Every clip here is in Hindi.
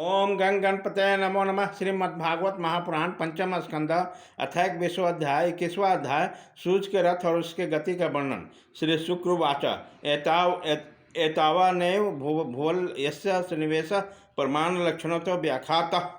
ओम गण गणपतये नमो नमः। श्रीमद्भागवत महापुराण पंचम स्कंद अथैक 20वाध्याय 21वां अध्याय सूर्य के रथ और उसके गति का वर्णन। श्री शुक्रवाच एतावनेव भुवल यस्य सन्निवेश प्रमाण लक्षणों तो व्याख्यात।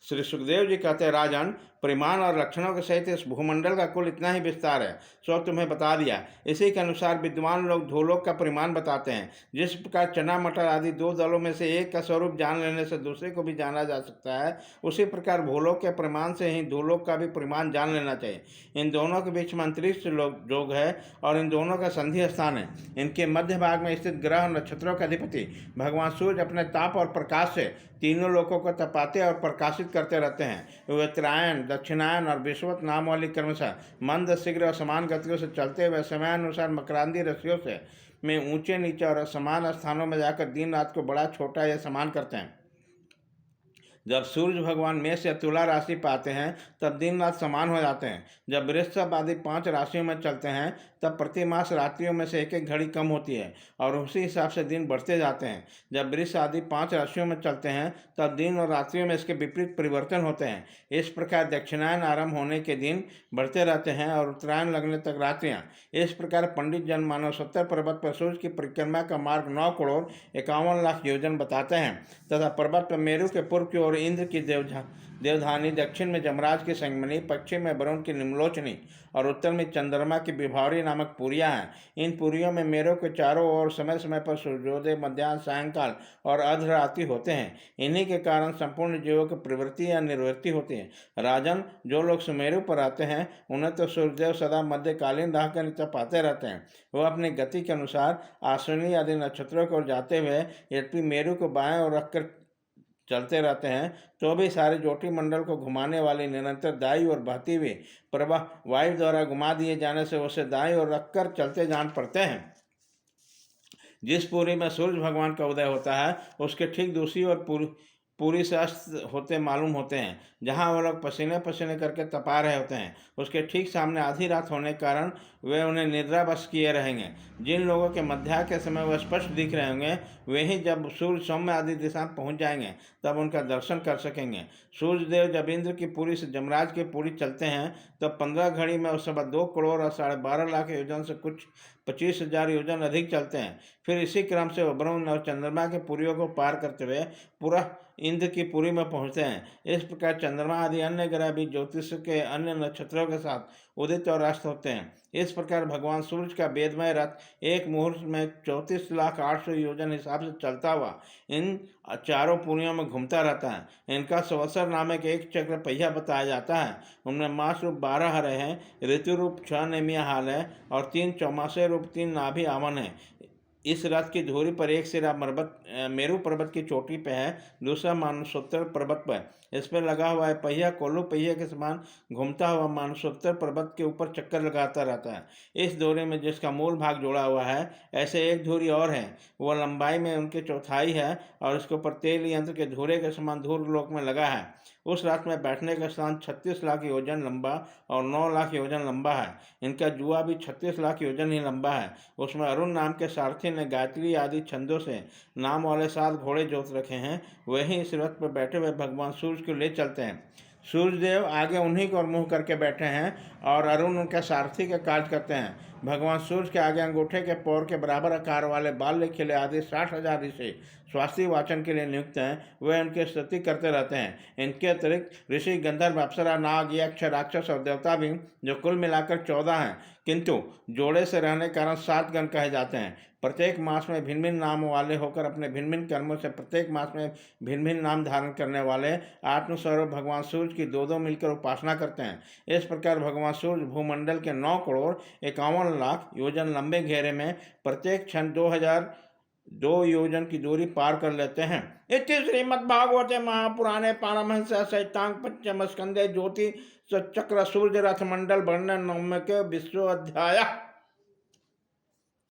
श्री सुखदेव जी कहते हैं, राजन, परिमाण और लक्षणों के सहित इस भूमंडल का कुल इतना ही विस्तार है, सो तुम्हें बता दिया। इसी के अनुसार विद्वान लोग धूलोक का परिमाण बताते हैं। जिस प्रकार चना मटर आदि दो दलों में से एक का स्वरूप जान लेने से दूसरे को भी जाना जा सकता है, उसी प्रकार भूलोक के परिमाण से ही धूलोक का भी परिमाण जान लेना चाहिए। इन दोनों के बीच में अंतरिक्ष जोग है और इन दोनों का संधि स्थान है। इनके मध्य भाग में स्थित ग्रह नक्षत्रों के अधिपति भगवान सूर्य अपने ताप और प्रकाश से तीनों लोकों को तपाते और प्रकाशित करते रहते हैं। वे उत्तरायण, दक्षिणायन और विश्वत नाम वाली क्रमशः मंद, शीघ्र और समान गतियों से चलते हुए समयानुसार मकरांदी रस्सियों से में ऊंचे नीचे और समान स्थानों में जाकर दिन रात को बड़ा छोटा या समान करते हैं। जब सूर्य भगवान मेष या तुला राशि पाते हैं तब दिन रात समान हो जाते हैं। जब वृषभ आदि 5 राशियों में चलते हैं तब प्रति मास रात्रियों में से एक एक घड़ी कम होती है और उसी हिसाब से दिन बढ़ते जाते हैं। जब वृष आदि 5 राशियों में चलते हैं तब दिन और रात्रियों में इसके विपरीत परिवर्तन होते हैं। इस प्रकार दक्षिणायन आरंभ होने के दिन बढ़ते रहते हैं और उत्तरायण लगने तक रात्रियाँ। इस प्रकार पंडित जन मानव 70 पर्वत पर सूर्य की परिक्रमा का मार्ग 9 करोड़ 51 लाख योजन बताते हैं तथा पर्वत पर मेरु के पूर्व की ओर इंद्र की देवधानी, दक्षिण में जमराज की संगमनी, पश्चिम में वरुण की निम्लोचनी और उत्तर में चंद्रमा की विभावरी नामक पुरियां हैं। इन पुरियों में मेरों के चारों ओर समय समय पर सूर्योदय, मध्याह्न, सायंकाल और अर्धरात्रि होते हैं। इन्हीं के कारण संपूर्ण जीवों की प्रवृत्ति या निर्वृत्ति होती है। राजन, जो लोग सुमेरु पर आते हैं उन्हें तो सूर्यदेव सदा मध्यकालीन रहकर नित्य पाते रहते हैं। वह अपनी गति के अनुसार अश्विनी आदि नक्षत्रों की ओर जाते हुए यद्यपि मेरु को बाएं ओर रखकर चलते रहते हैं तो भी सारे ज्योति मंडल को घुमाने वाली निरंतर दाई और बहती हुई प्रवाह वायु द्वारा घुमा दिए जाने से उसे दाई और रखकर चलते जान पड़ते हैं। जिस पुरी में सूर्य भगवान का उदय होता है उसके ठीक दूसरी ओर पूरी से अस्त होते मालूम होते हैं। जहाँ वह लोग पसीने पसीने करके तपा रहे होते हैं उसके ठीक सामने आधी रात होने के कारण वे उन्हें निद्रावश किए रहेंगे। जिन लोगों के मध्याह्न के समय वह स्पष्ट दिख रहे होंगे वे ही जब सूर्य सौम्य आदि दिशा में पहुँच जाएंगे तब उनका दर्शन कर सकेंगे। सूर्यदेव जब इंद्र की पुरी से जमराज की पुरी चलते हैं तब 15 घड़ी में उस समय 2 करोड़ और 12.5 लाख योजन से कुछ 25,000 योजन अधिक चलते हैं। फिर इसी क्रम से वरुण और चंद्रमा के पुरियों को पार करते हुए पूरा इंद्र की पुरी में पहुँचते हैं। इस प्रकार चंद्रमा आदि अन्य ग्रह भी ज्योतिष के अन्य नक्षत्रों के साथ उदित और अस्त होते हैं। इस प्रकार भगवान सूर्य का वेदमय रथ एक मुहूर्त में 34,800,000 योजन हिसाब से चलता हुआ इन चारों पुरियों में घूमता रहता है। इनका संवत्सर नामक एक चक्र पहिया बताया जाता है। उनमें मास रूप 12 हरे हैं, ऋतु रूप 6 नेमिया हाल है और 3 चौमासे रूप 3 नाभि आवन है। इस रथ की धुरी पर एक सिरा मेरु पर्वत की चोटी पे है, दूसरा मानसोत्तर पर्वत पर। इस पर लगा हुआ है पहिया कोल्लू पहिए के समान घूमता हुआ मानसोत्तर पर्वत के ऊपर चक्कर लगाता रहता है। इस धुरी में जिसका मूल भाग जोड़ा हुआ है ऐसे एक धुरी और है, वह लंबाई में उनके चौथाई है और इसके ऊपर तेल यंत्र के धुरे के समान धूर लोक में लगा है। उस रथ में बैठने का स्थान 36 लाख योजन लंबा और 9 लाख योजन लंबा है। इनका जुआ भी 36 लाख योजन ही लंबा है। उसमें अरुण नाम के सारथी ने गायत्री आदि छंदों से नाम वाले 7 घोड़े जोत रखे हैं। वही इस रथ पर बैठे हुए भगवान सूर्य को ले चलते हैं। सूर्यदेव आगे उन्हीं को मुँह करके बैठे हैं और अरुण उनके सारथी का कार्य करते हैं। भगवान सूर्य के आगे अंगूठे के पौर के बराबर आकार वाले बाल्य खिले आदि 60,000 ऋषि स्वास्थ्य वाचन के लिए नियुक्त हैं। वे उनकी स्तुति करते रहते हैं। इनके अतिरिक्त ऋषि, गंधर्व, अप्सरा, नाग, यक्ष, राक्षस और देवता भी, जो कुल मिलाकर 14 हैं, किंतु जोड़े से रहने के कारण 7 गण कहे जाते हैं। प्रत्येक मास में भिन्न भिन्न नाम वाले होकर अपने भिन्न भिन्न कर्मों से प्रत्येक मास में भिन्न भिन्न नाम धारण करने वाले आत्मस्वरूप भगवान सूर्य की 2-2 मिलकर उपासना करते हैं। इस प्रकार भगवान सूर्य भूमंडल के 9 करोड़ 51 लाख योजन लंबे घेरे में प्रत्येक क्षण 2 योजन की दूरी पार कर लेते हैं। इति श्रीमद्भागवते महापुराणे पारमहंस सहितांग पंचम स्कंदे ज्योति चक्र सूर्य रथ मंडल वर्णन 9 के 20वां अध्याय।